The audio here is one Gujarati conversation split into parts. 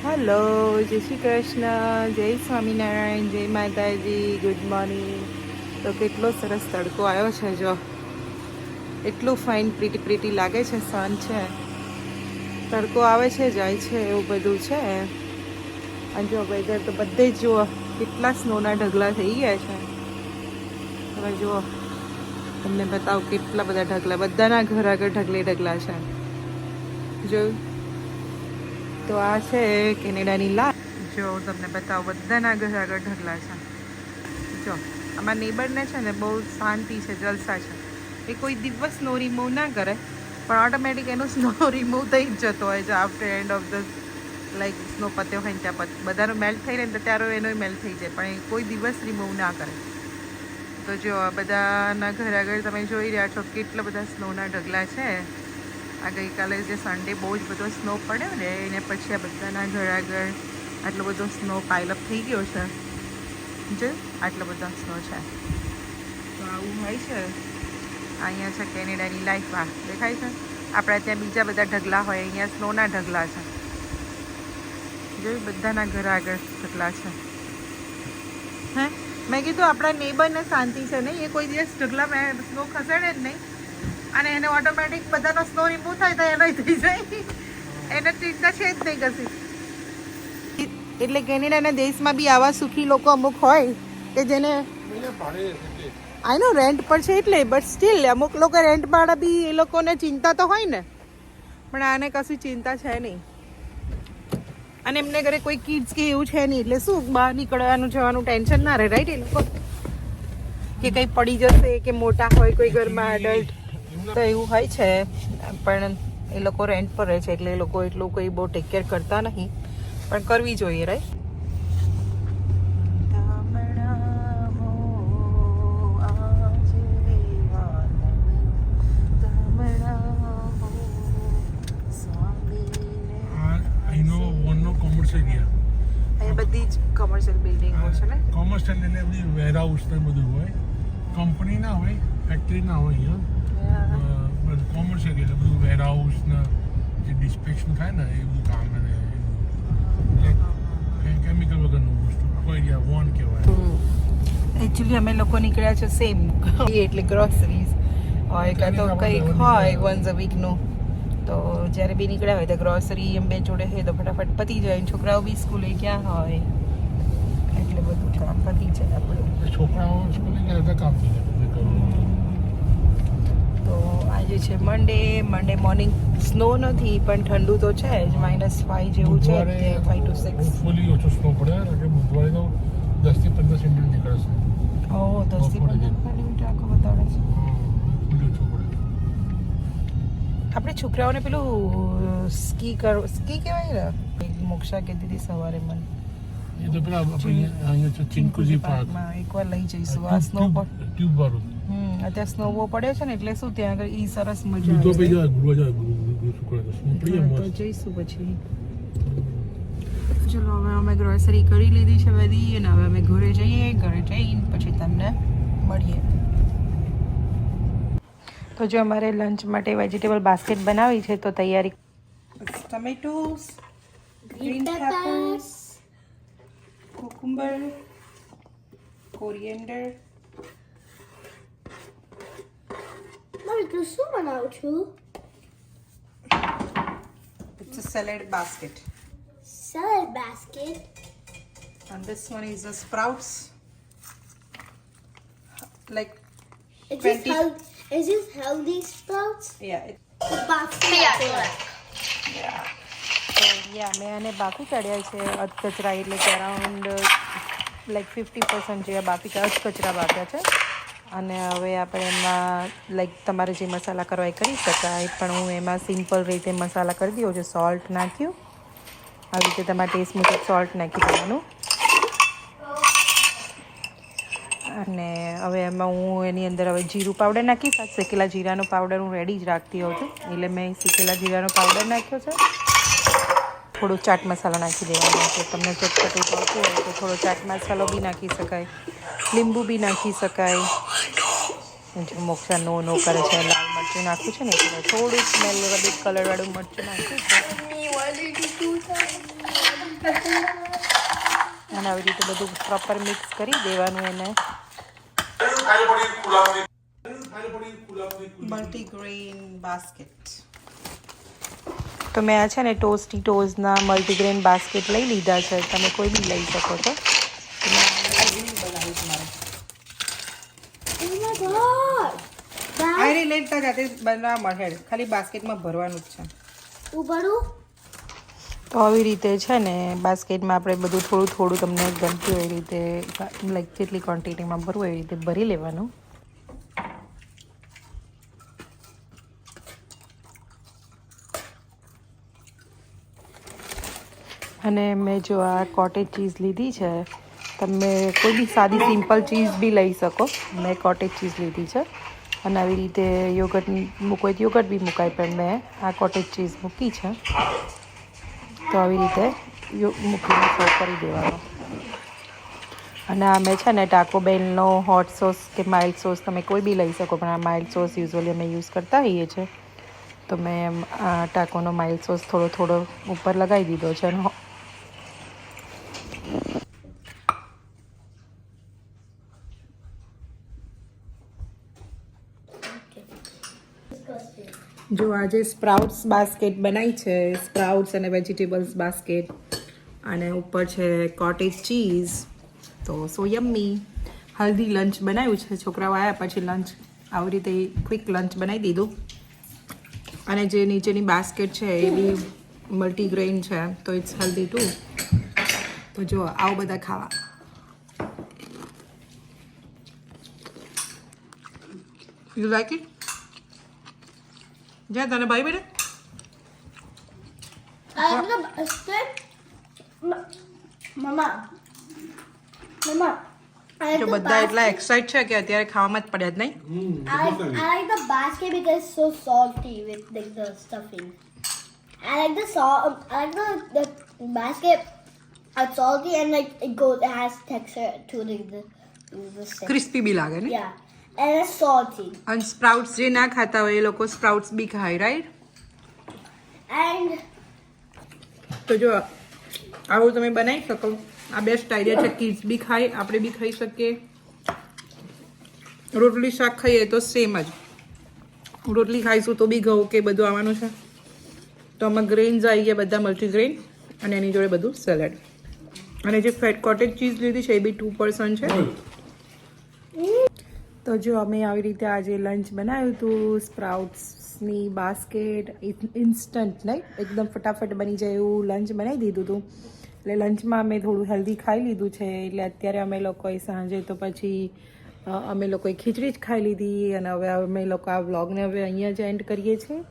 હલો, જય શ્રી કૃષ્ણ, જય સ્વામિનારાયણ, જય માતાજી, ગુડ મોર્નિંગ. તો કેટલો સરસ તડકો આવ્યો છે. જો એટલું ફાઇન પ્રીટી લાગે છે. સન છે, તડકો આવે છે, જાય છે, એવું બધું છે. અને જો વેધર તો બધે જ જુઓ કેટલા સ્નોના ઢગલા થઈ ગયા છે. હવે જુઓ તમને બતાવો કેટલા બધા ઢગલા, બધાના ઘર આગળ ઢગલા છે. જોયું? તો આ છે કેનેડાની લાઈફ. જો તમને બતાવો બધાના ઘર આગળ ઢગલા છે. જો અમારા નેબરને છે ને બહુ શાંતિ છે, જલસા છે. એ કોઈ દિવસ સ્નો રિમૂવ ના કરે, પણ ઓટોમેટિક એનું સ્નો રિમૂવ થઈ જ જતો હોય છે after end of the like snow પત્યો હોય ને ત્યાં બધાનો મેલ્ટ થઈ રહે ને ત્યારે એનો મેલ્ટ થઈ જાય, પણ એ કોઈ દિવસ રિમૂવ ના કરે. તો જો આ બધાના ઘર આગળ તમે જોઈ રહ્યા છો કેટલા બધા સ્નોના ઢગલા છે. આ ગઈકાલે જે સન્ડે બહુ જ બધો સ્નો પડ્યો ને એને પછી આ બધાના ઘર આગળ આટલો બધો સ્નો પાઇલઅપ થઈ ગયો છે. જો આટલો બધો સ્નો છે. તો આવું હોય છે. અહીંયા છે કેનેડાની લાઈફમાં, દેખાય છે. આપણા ત્યાં બીજા બધા ઢગલા હોય, અહીંયા સ્નોના ઢગલા છે. જોયું? બધાના ઘર આગળ ઢગલા છે. હે મેં કીધું આપણા નેબરને શાંતિ છે નહીં, એ કોઈ દિવસ ઢગલા સ્નો ખસેડે જ નહીં, અને એને ઓટોમેટિક બધાનો સ્નો રિમૂવ થાય તો એનો થઈ જાય. એને ચિંતા છે જ નહીં કશી. એટલે કેનેડાના દેશમાં બી આવા સુખી લોકો અમુક હોય કે જેને આઈ નો રેન્ટ પર છે એટલે, બટ સ્ટીલ અમુક લોકો રેન્ટ ભાડા બી એ લોકોને ચિંતા તો હોય ને, પણ આને કશી ચિંતા છે નહીં. અને એમને ઘરે કોઈ કિડ્સ કે એવું છે નહીં, એટલે શું બહાર નીકળવાનું જવાનું ટેન્શન ના રહે, રાઈટ? એ લોકો કે કંઈ પડી જશે કે મોટા હોય કોઈ ઘરમાં એડલ્ટ તો એવું હોય છે, પણ એ લોકો રેન્ટ પર રહે છે એટલે એ લોકો એટલું કંઈ બહુ ટેક કેર કરતા નહીં, પણ કરવી જોઈએ, રાઈટ? એ બધી જ કોમર્શિયલ બિલ્ડિંગો છે ને. કોમર્શિયલ એટલે બધી વેરહાઉસ ને બધું હોય, કંપની ના હોય, ફેક્ટરી ના હોય અહીંયા. કોમર્શિયલ એટલે બધું વેરહાઉસ ને જે ડિસ્પેચનું થાય ને એ બધું કામ કરે. કેમિકલ વગરનું વસ્તુ આખો એરિયા વોન કહેવાય. એકચ્યુઅલી અમે લોકો નીકળ્યા છે સેમ એટલે ગ્રોસરીઝ હોય કાં તો કંઈક હોય વન્સ અ વીકનું, તો જ્યારે બી નીકળ્યા હોય તો ગ્રોસરી એમ બે જોડે છે તો ફટાફટ પતી જાય. છોકરાઓ બી સ્કૂલે ક્યાં હોય એટલે બધું કામ પતી જાય આપણે. છોકરાઓ સ્કૂલે ગયા હતા કામ થઈ જાય. તો આજે છે મંડે મોર્નિંગ. સ્નો નથી પણ ઠંડુ તો છે જ, -5 જેવું છે, 5 to 6. ફૂલી ઓછો સ્નો પડે કે બુધવારે તો 10 થી 15 સેન્ટીમીટર નીકળશે. ઓહ, 10 થી 15 સેન્ટીમીટર આખો બતાવે છે. ફૂલી ઓછો પડે. આપણે છોકરાઓને પેલું સ્કી કહેવાય ને, મોક્ષા કહેતી હતી સવારે મને. એ તો પેલા અહીંયા છે ચિંકુજી પાર્ક, એકવાર લઈ જઈશું. આ સ્નો ટ્યુબ વાળું. અત્યારે સ્નો બહુ પડ્યો છે ને એટલે શું ત્યાં આગળ ઈ સરસ મજા તો આવે. તો જઈશું પછી. ચલો હવે અમે ગ્રોસરી કરી લીધી છે બધી, અને હવે અમે ઘરે જઈને પછી તમને મળીએ. તો જો અમારે લંચ માટે વેજીટેબલ બાસ્કેટ બનાવી છે, તો તૈયારી tomatoes, green peppers, cucumber, coriander. Mummy તું શું બનાવું છું? It's a salad basket. Salad basket. And this one is the sprouts. Like Is this healthy sprouts? yeah. Basket. Yeah. So yeah, મેં આને બાફી કાઢ્યા છે અધકચરા, એટલે કે અરાઉન્ડ લાઈક 50% જેવા અધકચરા બાફ્યા છે. અને હવે આપણે એમાં લાઈક તમારે જે મસાલા કરવા એ કરી શકાય, પણ હું એમાં સિમ્પલ રીતે મસાલા કરી દઉં છું. સોલ્ટ નાખ્યું, આવી રીતે તમારા ટેસ્ટ મુજબ સોલ્ટ નાખી દેવાનું. અને હવે એમાં હું એની અંદર હવે જીરું પાવડર નાખીશ. શેકેલા જીરાનો પાવડર હું રેડી જ રાખતી હોઉં છું, એટલે મેં શેકેલા જીરાનો પાવડર નાખ્યો છે. થોડું ચાટ મસાલો નાખી દેવાનો છે. તમને ચટપટું ભાવતું હોય તો થોડો ચાટ મસાલો બી નાખી શકાય, લીંબુ બી નાખી શકાય. મોક્ષા નો કરે છે. લાલ મરચું નાખ્યું છે ને એટલે થોડું સ્મેલ વાળું કલરવાળું મરચું નાખ્યું છે. અને આવી રીતે બધું પ્રોપર મિક્સ કરી દેવાનું એને મલ્ટીગ્રેન બાસ્કેટ. તો મેં આ છે ને ટોસ્ટી ટોઝના મલ્ટીગ્રેન બાસ્કેટ લઈ લીધા છે. તમે કોઈ બી લઈ શકો છો. તો મેં બનાવીશ મારે Oh my god! આને લેતા જાતે બનાવવા મળે, ખાલી બાસ્કેટમાં ભરવાનું જ છે. Ubaru? તો આવી રીતે છે ને બાસ્કેટમાં આપણે બધું થોડું થોડું તમને ગમતું હોય એ રીતે લાઈક જેટલી ક્વોન્ટિટીમાં ભરવું હોય એ રીતે ભરી લેવાનું. અને મેં જો આ કોટેજ ચીઝ લીધી છે. તમે કોઈ બી સાદી સિમ્પલ ચીઝ બી લઈ શકો. મેં કોટેજ ચીઝ લીધી છે અને આવી રીતે યોગર્ટ મૂકવું હોય તો યોગર્ટ બી મુકાય, પણ મેં આ કોટેજ ચીઝ મૂકી છે. તો આવી રીતે મૂકીને સર્વ કરી દેવાનો. અને આ મેં છે ને ટાકો બેલનો હોટ સોસ કે માઇલ્ડ સોસ તમે કોઈ બી લઈ શકો, પણ આ માઇલ્ડ સોસ યુઝ્યુઅલી અમે યુઝ કરતા હોઈએ છીએ. તો મેં આ ટાકોનો માઇલ્ડ સોસ થોડો થોડો ઉપર લગાવી દીધો છે. અને જો આજે સ્પ્રાઉટ્સ બાસ્કેટ બનાવી છે, સ્પ્રાઉટ્સ અને વેજીટેબલ્સ બાસ્કેટ, અને ઉપર છે કોટેજ ચીઝ. તો સો યમ્મી. હલ્દી લંચ બનાવ્યું છે. છોકરાઓ આવ્યા પછી લંચ આવી રીતે ક્વિક લંચ બનાવી દીધું. અને જે નીચેની બાસ્કેટ છે એ બી મલ્ટીગ્રેન છે, તો ઇટ્સ હેલ્ધી ટુ. તો જો આવું બધા ખાવા. You like it? જ્યાં તને ભાઈ બેટા I like the basket. Mama. I like જો the બધા એટલા એક્સાઇટ છે કે અત્યારે ખાવામાં જ પડ્યા જ નહીં. I like the basket because it's so salty with like the stuffing. I like the salt. I like the basket. It's salty and like it has texture to the stick. Crispy બી લાગે ને. Yeah, and it's salty. અને સ્પ્રાઉટ્સ જે ના ખાતા હોય એ લોકો સ્પ્રાઉટ્સ બી ખાય, રાઈટ? And તો જો આવું તમે બનાવી શકો. આ બેસ્ટ આઈડિયા છે. કિડ્સ બી ખાય, આપણે બી ખાઈ શકીએ. રોટલી શાક ખાઈએ તો સેમ જ. રોટલી ખાઈશું તો બી ઘઉં કે બધું આવવાનું છે. તો આમાં ગ્રેન્સ આવી ગયા બધા મલ્ટીગ્રેન, અને એની જોડે બધું સેલેડ. અને જે ફેટ કોટેજ ચીઝ લીધી છે એ બી 2% છે. તો જો અમે આવી રીતે આજે લંચ બનાવ્યું હતું. સ્પ્રાઉટ્સની બાસ્કેટ, ઇન્સ્ટન્ટ નહીં, એકદમ ફટાફટ બની જાય એવું લંચ બનાવી દીધું હતું. એટલે લંચમાં અમે થોડું હેલ્ધી ખાઈ લીધું છે. એટલે અત્યારે અમે લોકોએ સાંજે તો પછી અમે લોકોએ ખીચડી જ ખાઈ લીધી. અને હવે અમે લોકો આ વ્લોગને હવે અહીંયા જ એન્ડ કરીએ છીએ.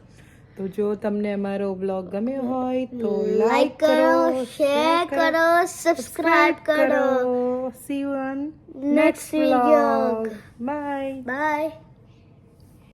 તો જો તમને અમારો વ્લોગ ગમ્યો હોય તો લાઈક કરો, share karo, subscribe karo. See you on Next video. vlog. Bye. Bye.